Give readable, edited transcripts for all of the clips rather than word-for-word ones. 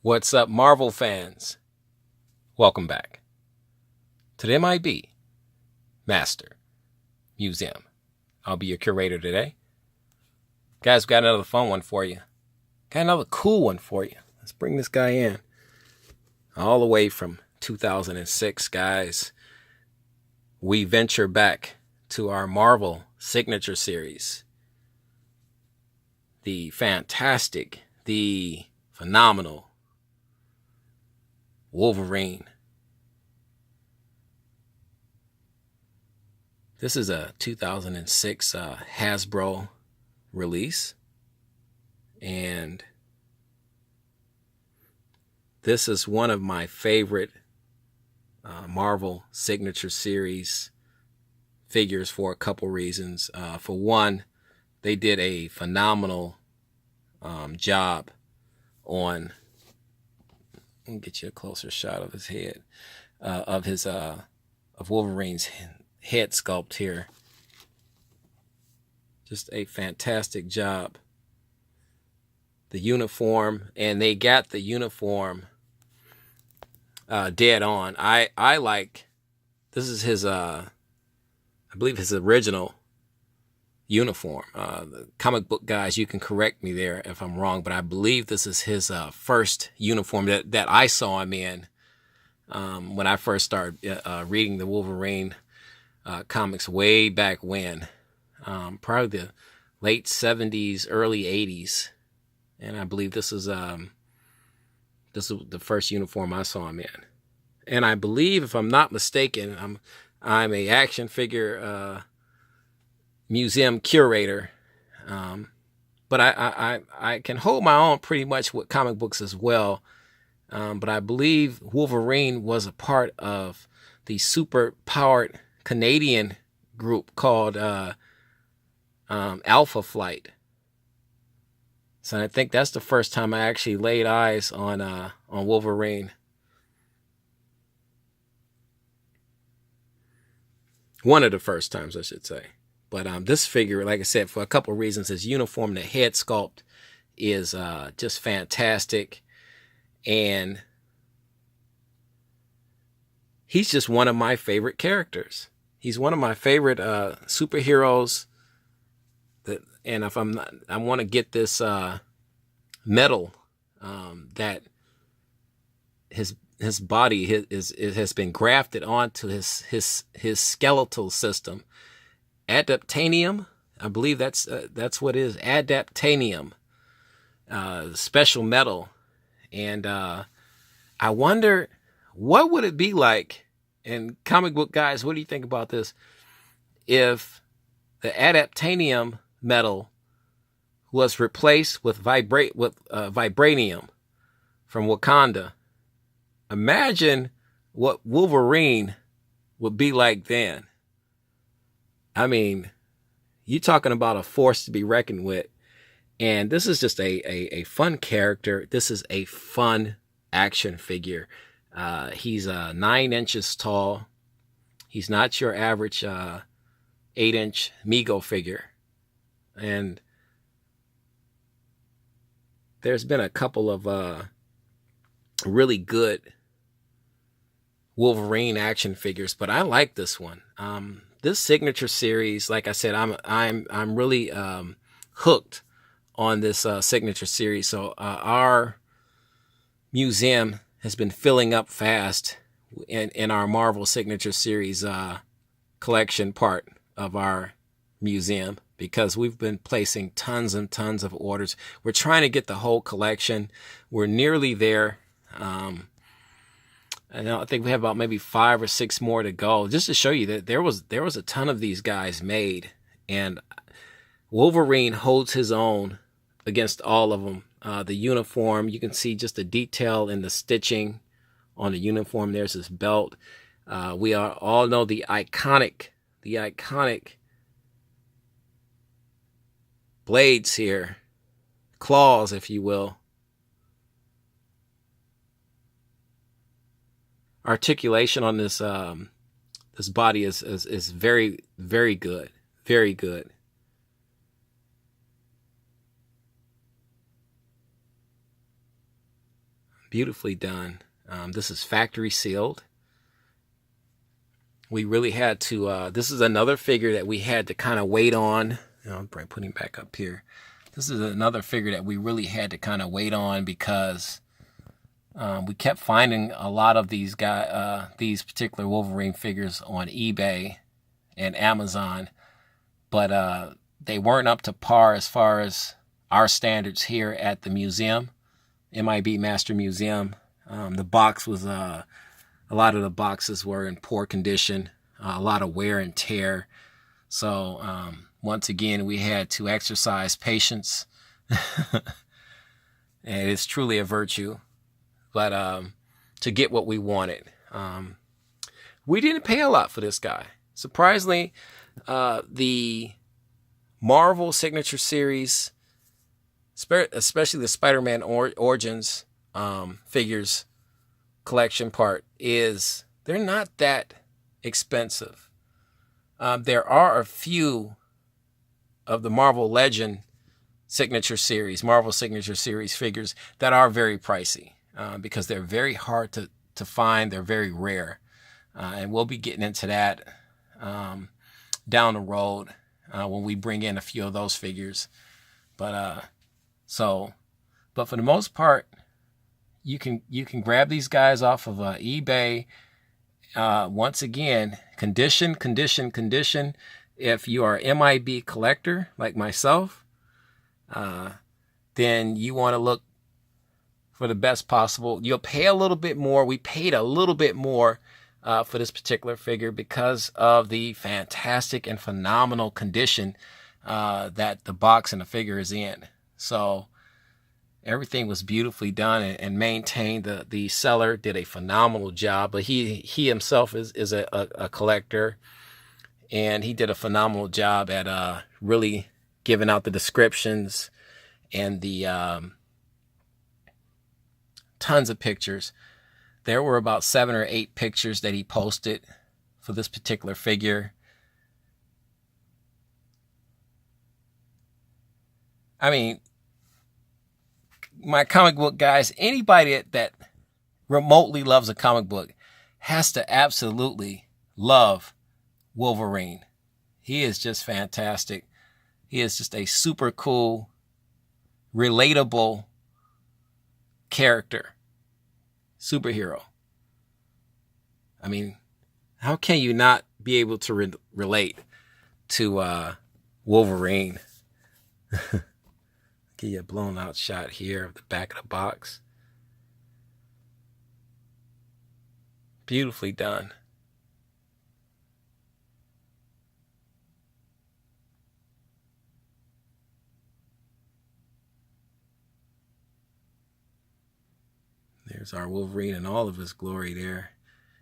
What's up, Marvel fans? Welcome back to the M.I.B. Master Museum. I'll be your curator today. Guys, got another fun one for you. Got another cool one for you. Let's bring this guy in. All the way from 2006, guys. We venture back to our Marvel signature series. The fantastic, the phenomenal Wolverine. This is a 2006 Hasbro release. And this is one of my favorite Marvel signature series figures for a couple reasons. For one, they did a phenomenal job on. Let me get you a closer shot of his head, of Wolverine's head sculpt here. Just a fantastic job. The uniform, and they got the uniform dead on. I like, this is his I believe his original uniform. The comic book guys, you can correct me there if I'm wrong, but I believe this is his first uniform that I saw him in when I first started reading the Wolverine comics way back when, probably the late 70s, early 80s. And I believe this is the first uniform I saw him in. And I believe, if I'm not mistaken, I'm a action figure museum curator, but I can hold my own pretty much with comic books as well. But I believe Wolverine was a part of the super powered Canadian group called Alpha Flight. So I think that's the first time I actually laid eyes on Wolverine. One of the first times, I should say. But this figure, like I said, for a couple of reasons, his uniform, the head sculpt is just fantastic. And he's just one of my favorite characters. He's one of my favorite superheroes. And if I'm not, I want to get this metal that his body has been grafted onto his skeletal system. Adaptanium, I believe that's what it is. Adaptanium, special metal, and I wonder what would it be like. And comic book guys, what do you think about this? If the adaptanium metal was replaced with vibranium from Wakanda. Imagine what Wolverine would be like then. I mean, you're talking about a force to be reckoned with. And this is just a fun character. This is a fun action figure. He's 9 inches tall. He's not your average 8-inch Mego figure. And there's been a couple of really good Wolverine action figures, but I like this one. This signature series, like I said, I'm really hooked on this signature series. So our museum has been filling up fast in our Marvel signature series collection part of our museum, because we've been placing tons and tons of orders. We're trying to get the whole collection. We're nearly there. I think we have about maybe 5 or 6 more to go, just to show you that there was a ton of these guys made, and Wolverine holds his own against all of them. The uniform, you can see just the detail in the stitching on the uniform. There's his belt. We all know the iconic blades here, claws, if you will. Articulation on this this body is very, very good, very good. Beautifully done. This is factory sealed. We really had to, this is another figure that we had to kind of wait on. I'm putting him back up here. This is another figure that we really had to kind of wait on because we kept finding a lot of these these particular Wolverine figures on eBay and Amazon, but they weren't up to par as far as our standards here at the museum, M.I.B. Master Museum. The box was, a lot of the boxes were in poor condition, a lot of wear and tear. So once again, we had to exercise patience. And it's truly a virtue. But to get what we wanted. We didn't pay a lot for this guy. Surprisingly, the Marvel Signature Series, especially the Spider-Man Origins figures collection part, they're not that expensive. There are a few of the Marvel Signature Series figures that are very pricey because they're very hard to find. They're very rare. And we'll be getting into that down the road when we bring in a few of those figures. But for the most part, you can grab these guys off of eBay. Once again, condition. If you are an M.I.B. collector like myself, then you want to look for the best possible. You'll pay a little bit more. We paid a little bit more for this particular figure because of the fantastic and phenomenal condition that the box and the figure is in. So everything was beautifully done and maintained. The seller did a phenomenal job, but he himself is a collector, and he did a phenomenal job at really giving out the descriptions and the tons of pictures. There were about 7 or 8 pictures that he posted for this particular figure. I mean, my comic book guys, anybody that remotely loves a comic book has to absolutely love Wolverine. He is just fantastic. He is just a super cool, relatable character, superhero. I mean, how can you not be able to relate to Wolverine? Give you a blown out shot here of the back of the box. Beautifully done. There's our Wolverine in all of his glory there.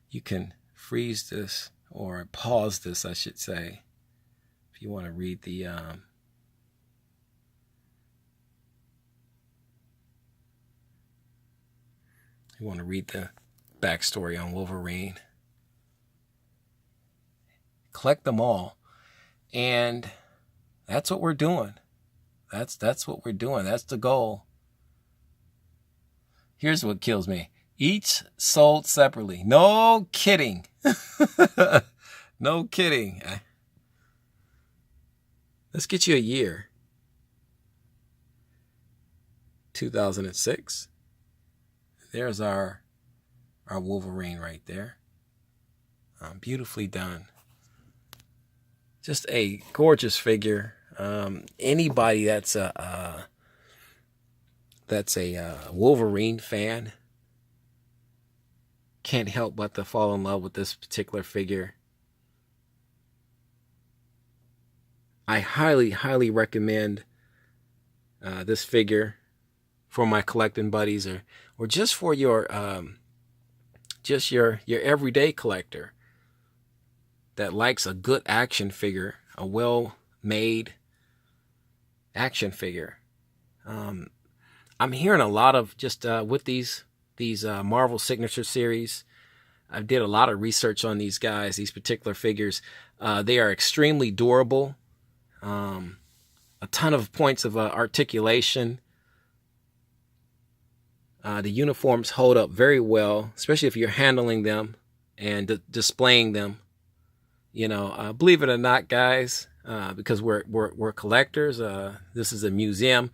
You can freeze this, or pause this, I should say, if you want to read the backstory on Wolverine. Collect them all. And that's what we're doing. That's what we're doing. That's the goal. Here's what kills me. Each sold separately. No kidding. No kidding. Let's get you a year. 2006. There's our Wolverine right there. Beautifully done. Just a gorgeous figure. Anybody that's a Wolverine fan can't help but to fall in love with this particular figure. I highly, highly recommend this figure for my collecting buddies, or just for your everyday collector that likes a good action figure, a well-made action figure. I'm hearing a lot of just with these Marvel Signature Series. I did a lot of research on these guys, these particular figures. They are extremely durable. A ton of points of articulation. The uniforms hold up very well, especially if you're handling them and displaying them. Believe it or not, guys, because we're collectors. This is a museum.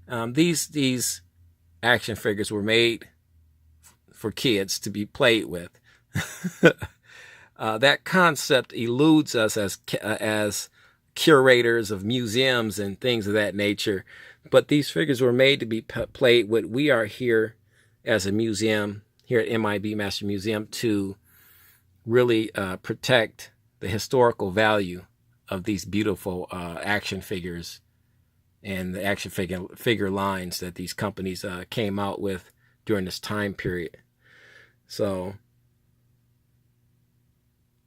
These action figures were made for kids to be played with. That concept eludes us as curators of museums and things of that nature. But these figures were made to be played with. We are here as a museum, here at M.I.B. Master Museum, to really protect the historical value of these beautiful action figures and the action figure lines that these companies came out with during this time period. So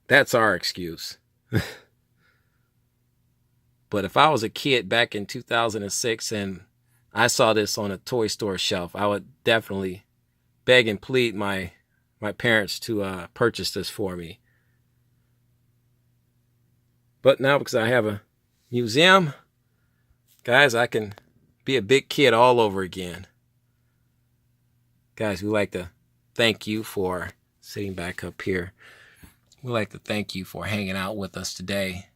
that's our excuse. But if I was a kid back in 2006 and I saw this on a toy store shelf, I would definitely beg and plead my parents to purchase this for me. But now, because I have a museum, guys, I can be a big kid all over again. Guys, we'd like to thank you for sitting back up here. We'd like to thank you for hanging out with us today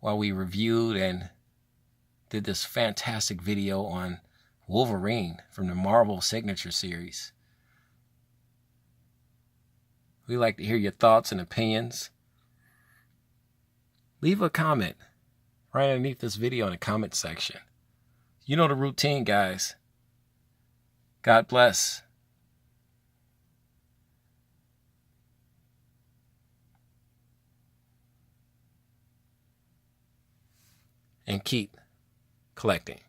while we reviewed and did this fantastic video on Wolverine from the Marvel Signature Series. We'd like to hear your thoughts and opinions. Leave a comment right underneath this video in the comment section. You know the routine, guys. God bless. And keep collecting.